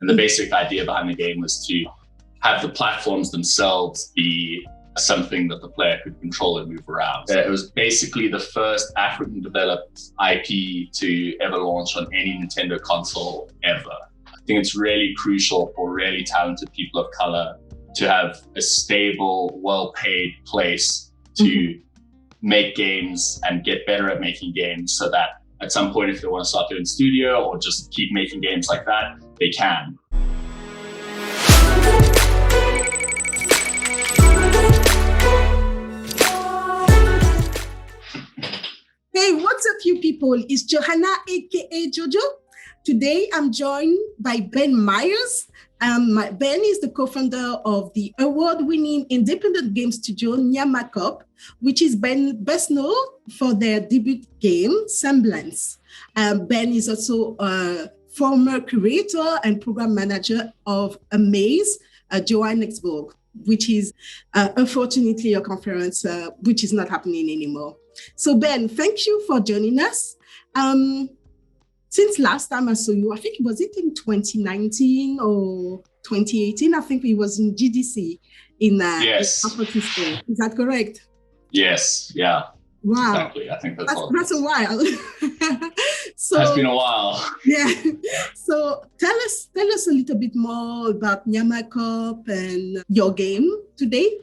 And the basic idea behind the game was to have the platforms themselves be something that the player could control and move around. It was basically the first African developed IP to ever launch on any Nintendo console ever. I think it's really crucial for really talented people of color to have a stable, well-paid place to make games and get better at making games, so that at some point, if they want to start doing studio or just keep making games like that, they can. Hey, what's up, you people? It's Johanna, aka Jojo. Today, I'm joined by Ben Myres. Ben is the co-founder of the award-winning independent game studio Nyamakop, which is best known for their debut game, Semblance. Ben is also a former curator and program manager of Myres, Johannesburg, which is unfortunately a conference which is not happening anymore. So Ben, thank you for joining us. Since last time I saw you, I think was it in 2019 or 2018? I think it was in GDC in San Francisco. Is that correct? Yes. Yeah. Wow. Exactly. I think that's a while. So it's been a while. Yeah. So tell us a little bit more about Nyamakop and your game today.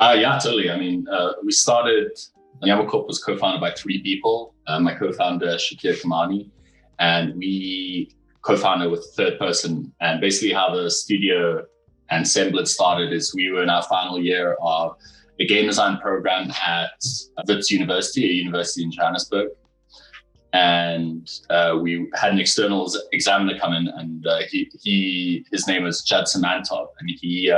Yeah, totally. I mean, we started. Nyamakop was co-founded by three people. My co-founder, Shakir Kamani, and we co-founded with a third person. And basically how the studio and Semblance started is we were in our final year of a game design program at Wits University, a university in Johannesburg. And we had an external examiner come in, and his name was Judson Mantov, and he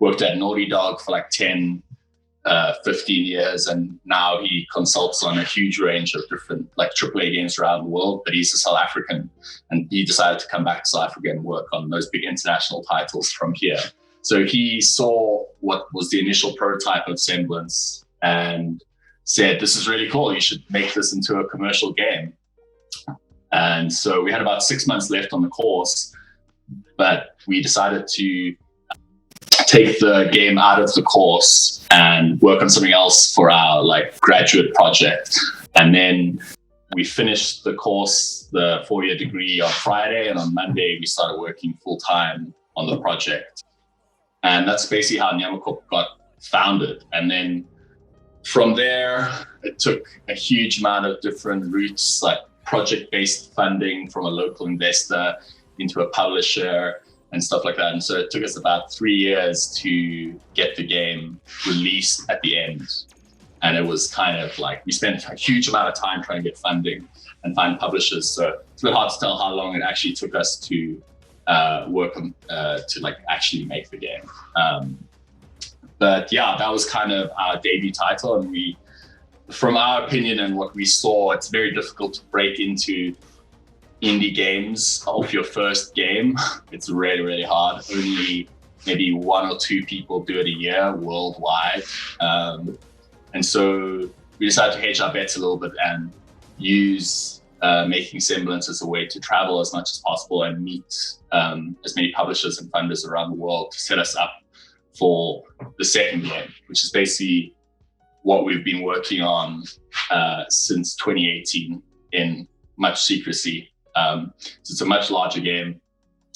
worked at Naughty Dog for like 15 years, and now he consults on a huge range of different like AAA games around the world, but he's a South African, and he decided to come back to South Africa and work on those big international titles from here. So he saw what was the initial prototype of Semblance and said, this is really cool, you should make this into a commercial game. And so we had about 6 months left on the course, but we decided to take the game out of the course and work on something else for our like graduate project. And then we finished the course, the 4-year degree, on Friday, and on Monday we started working full-time on the project. And that's basically how Nyamakop got founded. And then from there, it took a huge amount of different routes, like project-based funding from a local investor into a publisher and stuff like that. And so it took us about 3 years to get the game released at the end. And it was kind of like, we spent a huge amount of time trying to get funding and find publishers. So it's a bit hard to tell how long it actually took us to work on, to like actually make the game. But yeah, that was kind of our debut title. And we, from our opinion and what we saw, it's very difficult to break into indie games off your first game. It's really, really hard. Only maybe 1 or 2 people do it a year worldwide. And so we decided to hedge our bets a little bit and use making Semblance as a way to travel as much as possible and meet as many publishers and funders around the world to set us up for the second game, which is basically what we've been working on since 2018 in much secrecy. So it's a much larger game,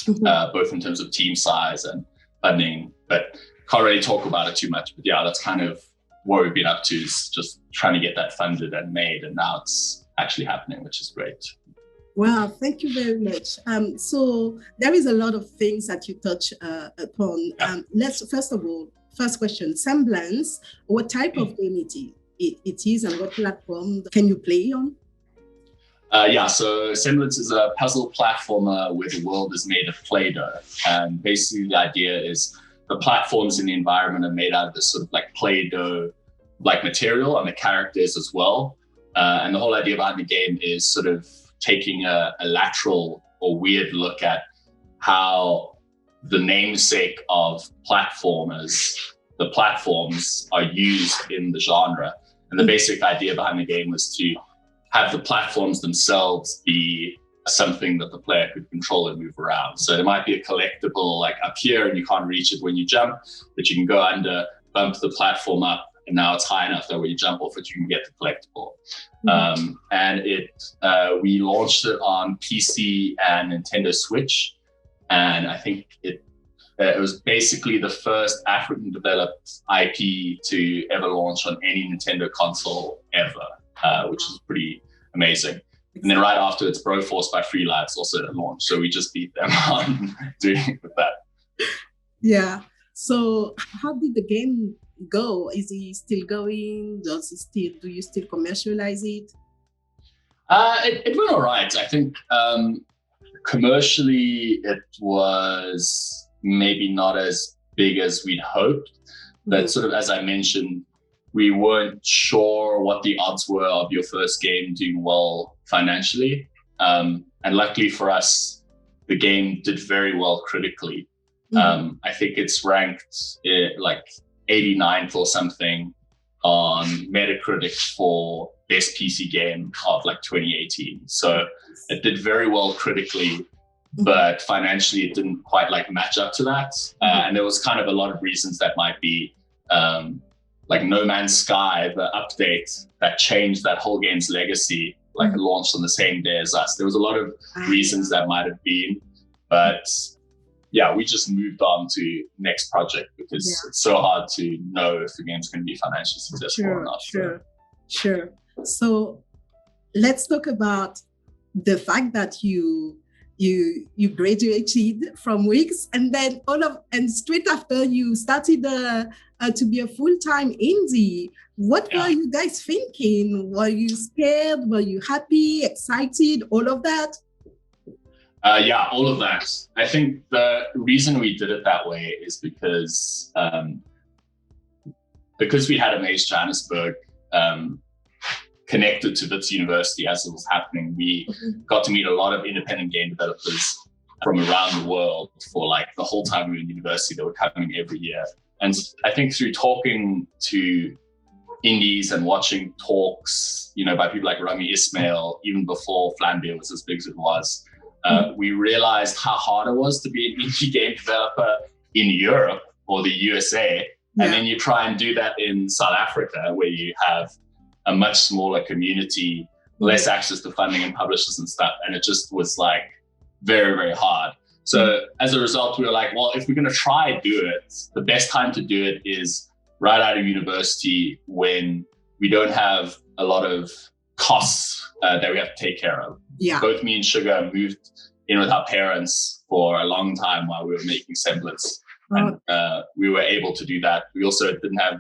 both in terms of team size and funding, but can't really talk about it too much. But yeah, that's kind of what we've been up to, is just trying to get that funded and made, and now it's actually happening, which is great. Wow, thank you very much. So there is a lot of things that you touch upon. Let's first question, Semblance, what type of game it is and what platform can you play on? So Semblance is a puzzle platformer where the world is made of Play-Doh. And basically the idea is the platforms in the environment are made out of this sort of like Play-Doh like material, and the characters as well. And the whole idea behind the game is sort of taking a lateral or weird look at how the namesake of platformers, the platforms, are used in the genre. And the basic idea behind the game was to have the platforms themselves be something that the player could control and move around. So there might be a collectible like up here and you can't reach it when you jump, but you can go under, bump the platform up, and now it's high enough that when you jump off it, you can get the collectible. And we launched it on PC and Nintendo Switch. And I think it was basically the first African developed IP to ever launch on any Nintendo console ever, which is pretty amazing. And then right afterwards, Broforce by Free Lads also launched. So we just beat them on doing it with that. Yeah. So how did the game go? Is it still going? Do you still commercialize it? It went all right. I think commercially it was maybe not as big as we'd hoped. But sort of as I mentioned, we weren't sure what the odds were of your first game doing well financially. And luckily for us, the game did very well critically. I think it's ranked like 89th or something on Metacritic for best PC game of like 2018. So it did very well critically, but financially it didn't quite like match up to that. And there was kind of a lot of reasons that might be like No Man's Sky, the update that changed that whole game's legacy, like it launched on the same day as us. There was a lot of reasons that might have been, but yeah, we just moved on to next project because it's so hard to know if the game's going to be financially successful or not. Sure. So let's talk about the fact that you graduated from Wix, and then straight after you started to be a full-time indie. What were you guys thinking? Were you scared? Were you happy, excited, all of that? Yeah, all of that. I think the reason we did it that way is because we had a Myres Johannesburg connected to Wits University as it was happening. We got to meet a lot of independent game developers from around the world for like the whole time we were in university. They were coming every year. And I think through talking to indies and watching talks, by people like Rami Ismail, even before Flambeer was as big as it was, we realized how hard it was to be an indie game developer in Europe or the USA. And then you try and do that in South Africa, where you have a much smaller community, less access to funding and publishers and stuff. And it just was like very, very hard. So as a result, we were like, well, if we're going to try and do it, the best time to do it is right out of university when we don't have a lot of costs that we have to take care of. Yeah. Both me and Sugar moved in with our parents for a long time while we were making Semblance. And we were able to do that. We also didn't have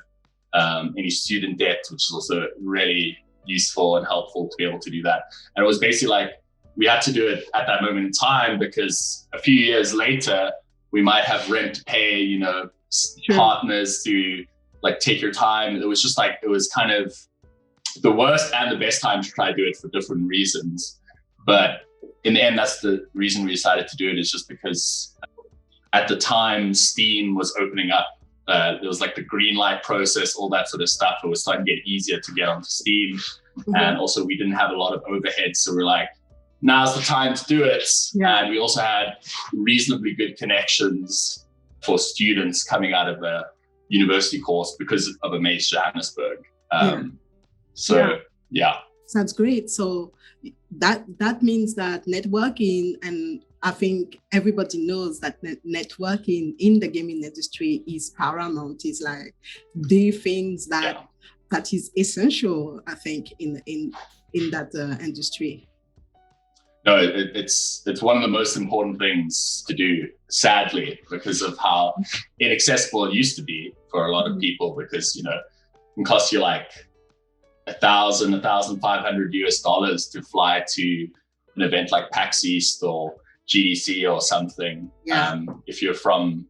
any student debt, which is also really useful and helpful to be able to do that. And it was basically like, we had to do it at that moment in time because a few years later, we might have rent to pay, partners to like take your time. It was just like, it was kind of the worst and the best time to try to do it for different reasons. But in the end, that's the reason we decided to do it, is just because at the time Steam was opening up. There was like the green light process, all that sort of stuff. It was starting to get easier to get onto Steam. And also we didn't have a lot of overhead. So we're like, now's the time to do it. And we also had reasonably good connections for students coming out of a university course because of a Myres Johannesburg. Sounds great. So that means that networking, and I think everybody knows that networking in the gaming industry is paramount. It's like the things that is essential, I think, in that industry. No, it's one of the most important things to do, sadly, because of how inaccessible it used to be for a lot of people, because, it can cost you like $1,000, $1,500 to fly to an event like PAX East or GDC or something. If you're from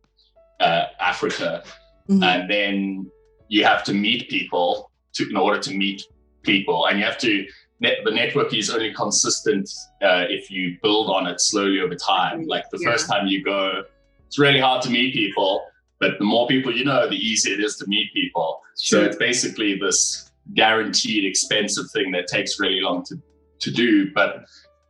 Africa, and then you have to meet people in order to meet people, and you have to, the network is only consistent if you build on it slowly over time. Like the first time you go, it's really hard to meet people, but the more people you know, the easier it is to meet people. So it's basically this guaranteed expensive thing that takes really long to do, but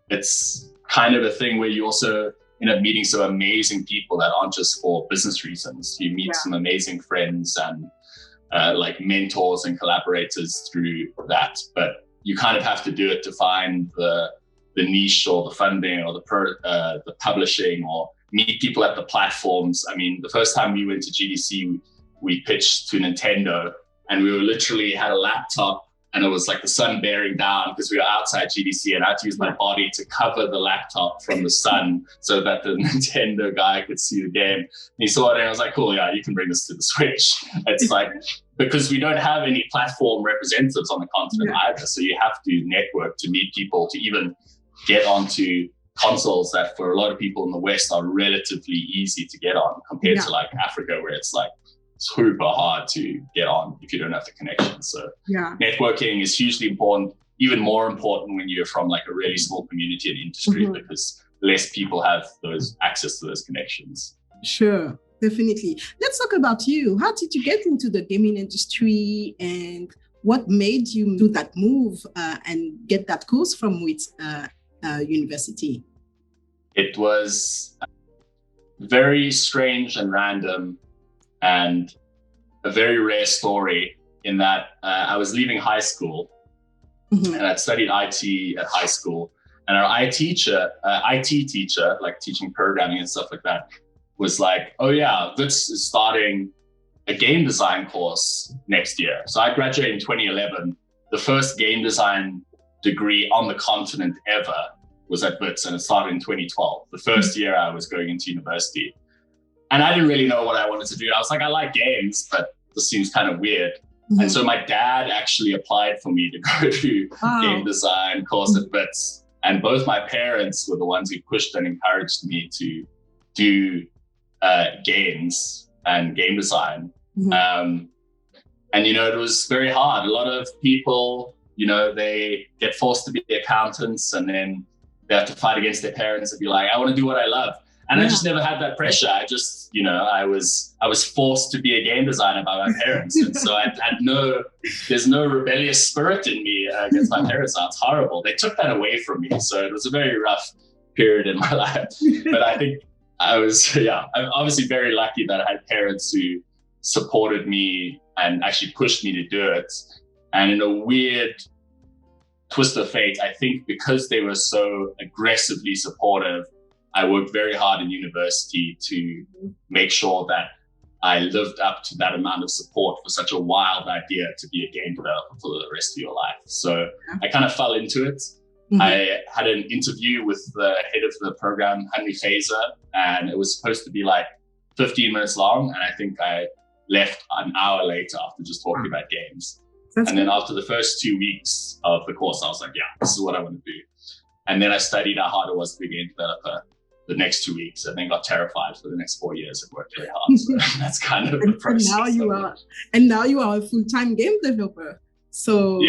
it's kind of a thing where you also end up meeting some amazing people that aren't just for business reasons. You meet some amazing friends and like mentors and collaborators through that. But you kind of have to do it to find the niche or the funding or the publishing, or meet people at the platforms. I mean, the first time we went to GDC, we pitched to Nintendo, and we were literally had a laptop, and it was like the sun bearing down because we were outside GDC, and I had to use my body to cover the laptop from the sun so that the Nintendo guy could see the game. And he saw it and I was like, cool, yeah, you can bring this to the Switch. It's like, because we don't have any platform representatives on the continent either. So you have to network to meet people to even get onto consoles that for a lot of people in the West are relatively easy to get on compared to like Africa, where it's like super hard to get on if you don't have the connection. So networking is hugely important, even more important when you're from like a really small community and industry, because less people have those access to those connections. Sure, definitely. Let's talk about you. How did you get into the gaming industry, and what made you do that move and get that course from which university? It was very strange and random, and a very rare story in that I was leaving high school and I'd studied IT at high school, and our IT teacher, like teaching programming and stuff like that, was like, oh yeah, Wits is starting a game design course next year. So I graduated in 2011. The first game design degree on the continent ever was at Wits, and it started in 2012, the first year I was going into university. And I didn't really know what I wanted to do. I was like, I like games, but this seems kind of weird. And so my dad actually applied for me to go to game design course at Wits. And both my parents were the ones who pushed and encouraged me to do games and game design. And, you know, it was very hard. A lot of people, you know, they get forced to be accountants, and then they have to fight against their parents and be like, I want to do what I love. And I just never had that pressure. I just, you know, I was forced to be a game designer by my parents. And so there's no rebellious spirit in me against my parents. That's horrible. They took that away from me. So it was a very rough period in my life. But I think I'm obviously very lucky that I had parents who supported me and actually pushed me to do it. And in a weird twist of fate, I think because they were so aggressively supportive, I worked very hard in university to make sure that I lived up to that amount of support for such a wild idea to be a game developer for the rest of your life. So I kind of fell into it. I had an interview with the head of the program, Henry Fazer, and it was supposed to be like 15 minutes long. And I think I left an hour later after just talking about games. And then after the first 2 weeks of the course, I was like, yeah, this is what I want to do. And then I studied how hard it was to be a game developer the next 2 weeks, and then got terrified for the next 4 years and worked very hard. So that's kind of the process. And now you are a full-time game developer. So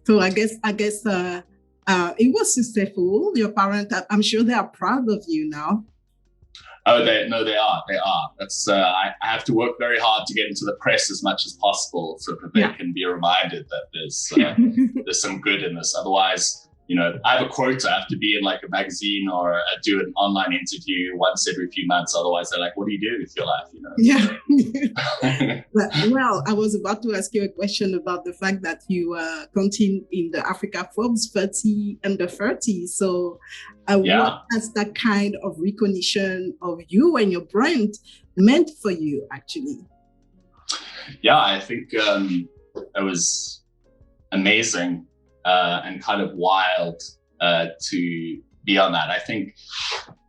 So I guess it was successful. Your parents, I'm sure they are proud of you now. Oh, they are. That's I have to work very hard to get into the press as much as possible, so that they can be reminded that there's some good in this. Otherwise, you know, I have a quota. I have to be in like a magazine or do an online interview once every few months. Otherwise, they're like, "What do you do with your life?" You know. Well, I was about to ask you a question about the fact that you continue in the Africa Forbes 30 under 30. So, what has that kind of recognition of you and your brand meant for you, actually? Yeah, I think it was amazing. And kind of wild to be on that.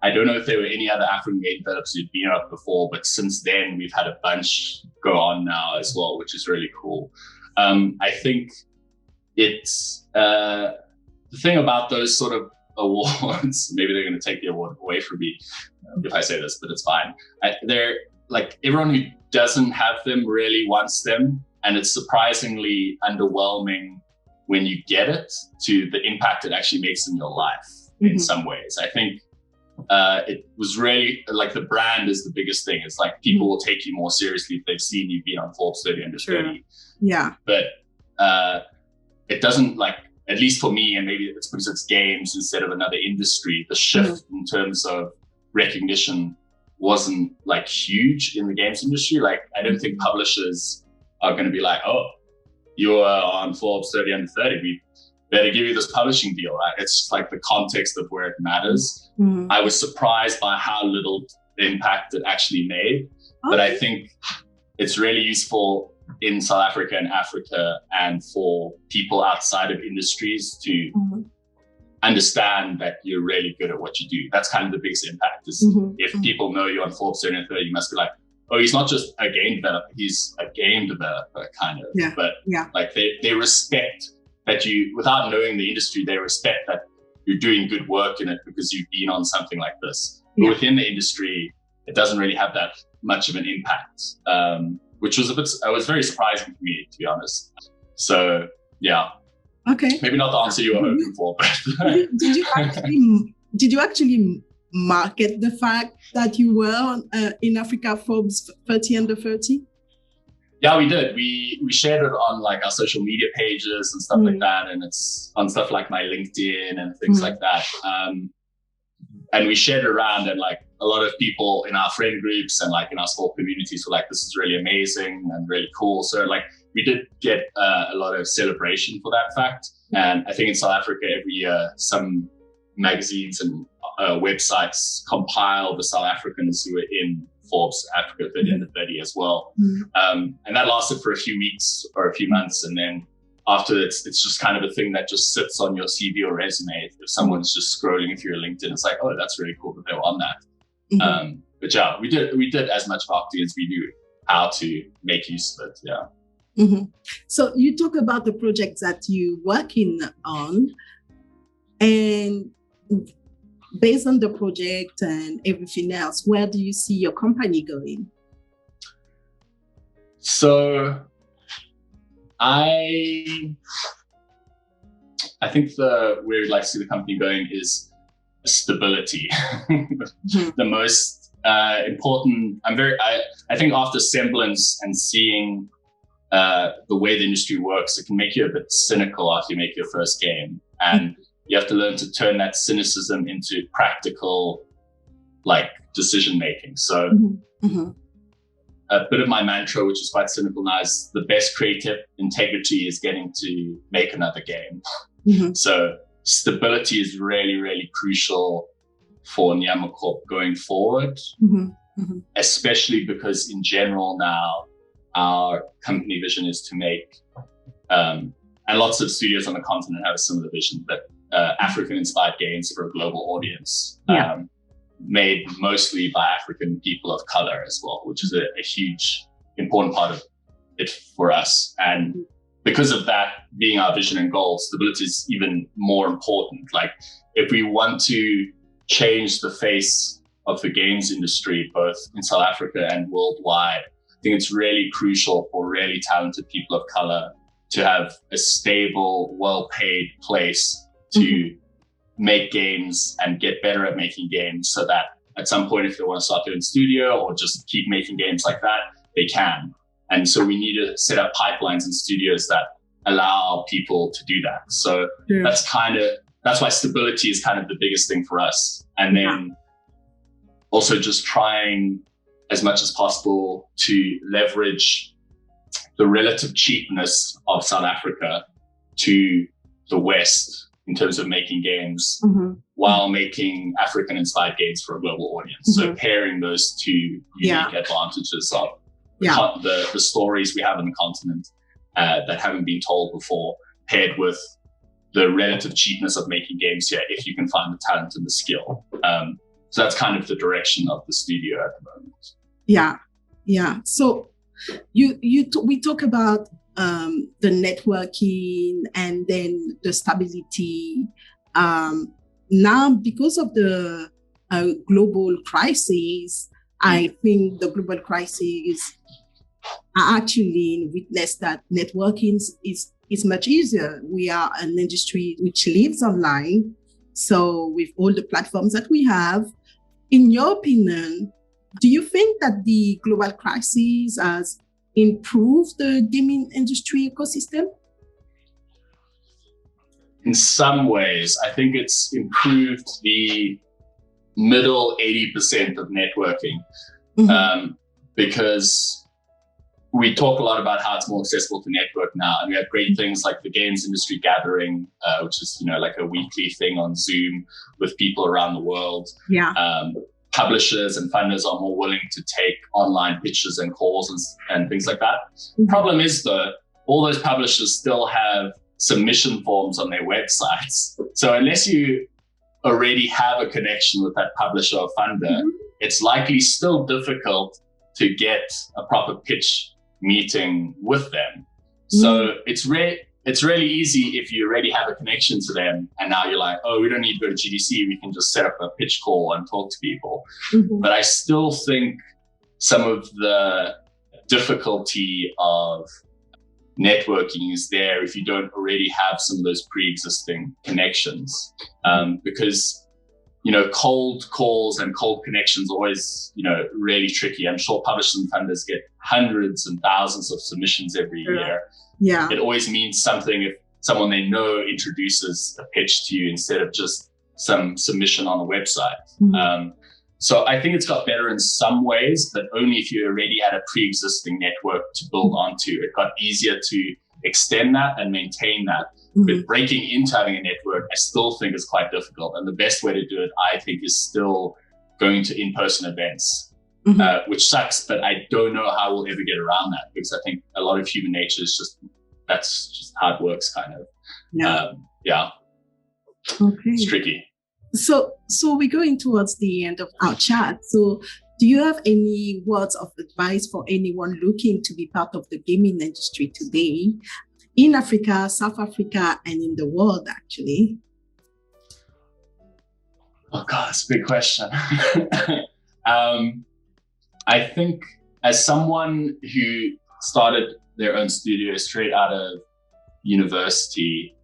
I don't know if there were any other African game developers who'd been up before, but since then we've had a bunch go on now as well, which is really cool. I think it's the thing about those sort of awards, maybe they're going to take the award away from me if I say this, but it's fine. They're like, everyone who doesn't have them really wants them, and it's surprisingly underwhelming when you get it, to the impact it actually makes in your life in some ways. I think it was really like the brand is the biggest thing. It's like people will take you more seriously if they've seen you be on Forbes 30 under 30. Yeah. But it doesn't like at least for me, and maybe it's because it's games instead of another industry, the shift in terms of recognition wasn't like huge in the games industry. Like, I don't think publishers are going to be like, oh, you're on Forbes 30 under 30. We better give you this publishing deal, right? It's just like the context of where it matters. I was surprised by how little impact it actually made. But I think it's really useful in South Africa and Africa, and for people outside of industries to understand that you're really good at what you do. That's kind of the biggest impact. Is if people know you're on Forbes 30 under 30, you must be like, oh, he's not just a game developer, he's a game developer, kind of. But like they respect that you, without knowing the industry, they respect that you're doing good work in it because you've been on something like this. But within the industry, it doesn't really have that much of an impact, which was was very surprising for me, to be honest. So yeah. Okay. Maybe not the answer you were hoping for, but did you actually market the fact that you were in Africa Forbes 30 under 30? Yeah, we did. We shared it on like our social media pages and stuff like that, and it's on stuff like my LinkedIn and things like that. And we shared it around, and like a lot of people in our friend groups and like in our small communities were like, "This is really amazing and really cool." So like we did get a lot of celebration for that fact. And I think in South Africa every year, some magazines and websites compile the South Africans who were in Forbes Africa 30 under 30 as well. And that lasted for a few weeks or a few months. And then after it's just kind of a thing that just sits on your CV or resume. If someone's just scrolling through your LinkedIn, it's like, oh, that's really cool that they were on that. But yeah, we did as much marketing as we knew how to make use of it. Yeah. So you talk about the projects that you're working on, and based on the project and everything else, where do you see your company going? So I think where we'd like to see the company going is stability. The most important. I think after semblance and seeing the way the industry works, it can make you a bit cynical after you make your first game, and you have to learn to turn that cynicism into practical, like, decision making. So a bit of my mantra, which is quite cynical now, is the best creative integrity is getting to make another game. So stability is really, really crucial for Nyamakop going forward, especially because in general now, our company vision is to make, and lots of studios on the continent have a similar vision, but African-inspired games for a global audience, made mostly by African people of color as well, which is a huge, important part of it for us. And because of that being our vision and goal, stability is even more important. Like, if we want to change the face of the games industry, both in South Africa and worldwide, I think it's really crucial for really talented people of color to have a stable, well-paid place to make games and get better at making games, so that at some point, if they want to start doing studio or just keep making games like that, they can. And so we need to set up pipelines and studios that allow people to do that. So that's why stability is kind of the biggest thing for us. And then also just trying as much as possible to leverage the relative cheapness of South Africa to the West in terms of making games, while making African-inspired games for a global audience. So pairing those two unique advantages of the stories we have on the continent that haven't been told before, paired with the relative cheapness of making games here, if you can find the talent and the skill. So that's kind of the direction of the studio at the moment. Yeah. So we talk about the networking and then the stability. Now, because of the global crisis, I think the global crisis actually witnessed that networking is much easier. We are an industry which lives online. So with all the platforms that we have, in your opinion, do you think that the global crisis has improved the gaming industry ecosystem? in some ways, I think it's improved the middle 80% of networking, because we talk a lot about how it's more accessible to network now, and we have great things like the games industry gathering, which is like a weekly thing on Zoom with people around the world. Publishers and funders are more willing to take online pitches and calls and things like that. Problem is, though, all those publishers still have submission forms on their websites. So unless you already have a connection with that publisher or funder, it's likely still difficult to get a proper pitch meeting with them. So it's really easy if you already have a connection to them, and now you're like, oh, we don't need to go to GDC, we can just set up a pitch call and talk to people. But I still think some of the difficulty of networking is there if you don't already have some of those pre-existing connections, because cold calls and cold connections are always really tricky. I'm sure publishers and funders get hundreds and thousands of submissions every year. It always means something if someone they know introduces a pitch to you instead of just some submission on a website. So I think it's got better in some ways, but only if you already had a pre-existing network to build onto. It got easier to extend that and maintain that. But breaking into having a network, I still think is quite difficult. And the best way to do it, I think, is still going to in-person events, which sucks, but I don't know how we'll ever get around that, because I think a lot of human nature is that's just how it works, kind of. Okay. It's tricky. So we're going towards the end of our chat. So do you have any words of advice for anyone looking to be part of the gaming industry today in Africa, South Africa, and in the world, actually? Oh God, that's a big question. I think as someone who started their own studio straight out of university,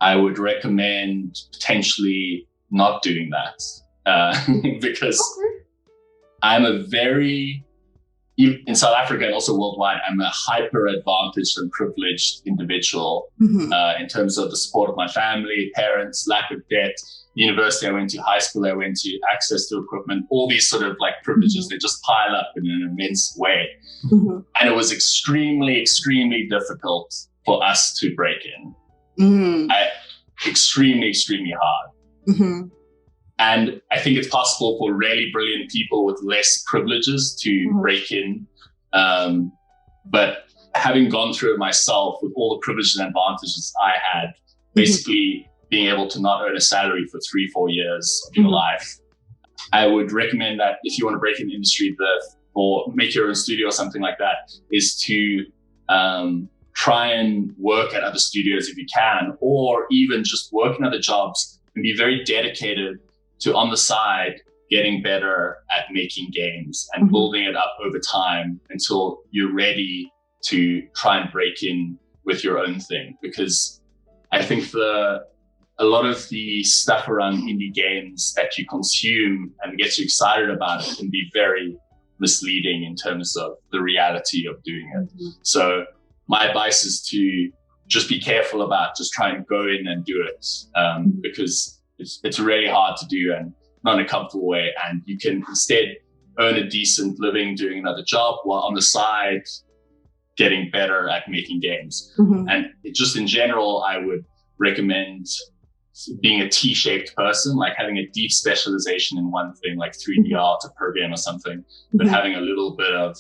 I would recommend potentially not doing that, because I'm in South Africa and also worldwide, I'm a hyper advantaged and privileged individual in terms of the support of my family, parents, lack of debt, university I went to, high school I went to, access to equipment, all these sort of like privileges, they just pile up in an immense way. And it was extremely, extremely difficult for us to break in. Extremely, extremely hard. And I think it's possible for really brilliant people with less privileges to break in. But having gone through it myself with all the privileges and advantages I had, basically being able to not earn a salary for 3-4 years of your life, I would recommend that if you want to break in the industry or make your own studio or something like that, is to try and work at other studios if you can, or even just work in other jobs and be very dedicated to, on the side, getting better at making games and building it up over time until you're ready to try and break in with your own thing. Because I think a lot of the stuff around indie games that you consume and get you excited about it can be very misleading in terms of the reality of doing it. So my advice is to just be careful about just trying to go in and do it, because it's really hard to do and not in a comfortable way. And you can instead earn a decent living doing another job while on the side getting better at making games. And just in general, I would recommend being a T-shaped person, like having a deep specialization in one thing, like 3D art or program or something, but having a little bit of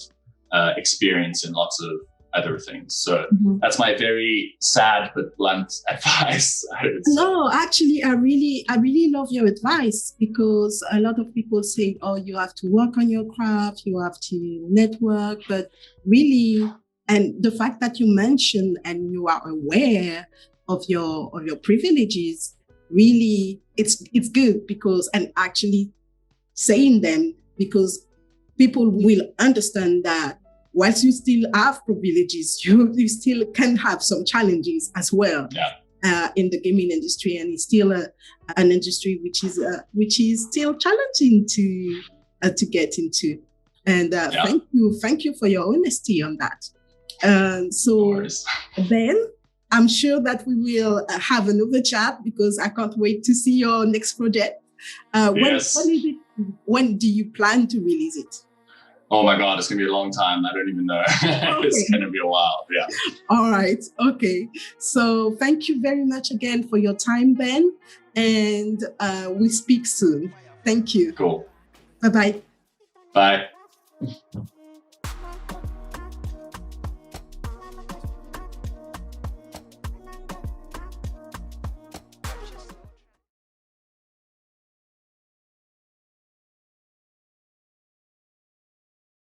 experience in lots of other things. So that's my very sad but blunt advice. No, actually, I really love your advice, because a lot of people say, oh, you have to work on your craft, you have to network, but really, and the fact that you mentioned and you are aware of your privileges, really, it's good, because, and actually saying them, because people will understand that whilst you still have privileges, you still can have some challenges as well in the gaming industry, and it's still an industry which is still challenging to get into. And thank you for your honesty on that. So Ben, I'm sure that we will have another chat because I can't wait to see your next project. Yes. When do you plan to release it? Oh my God, it's going to be a long time. I don't even know. Okay. It's going to be a while. Yeah. All right. Okay. So thank you very much again for your time, Ben. And we speak soon. Thank you. Cool. Bye-bye. Bye.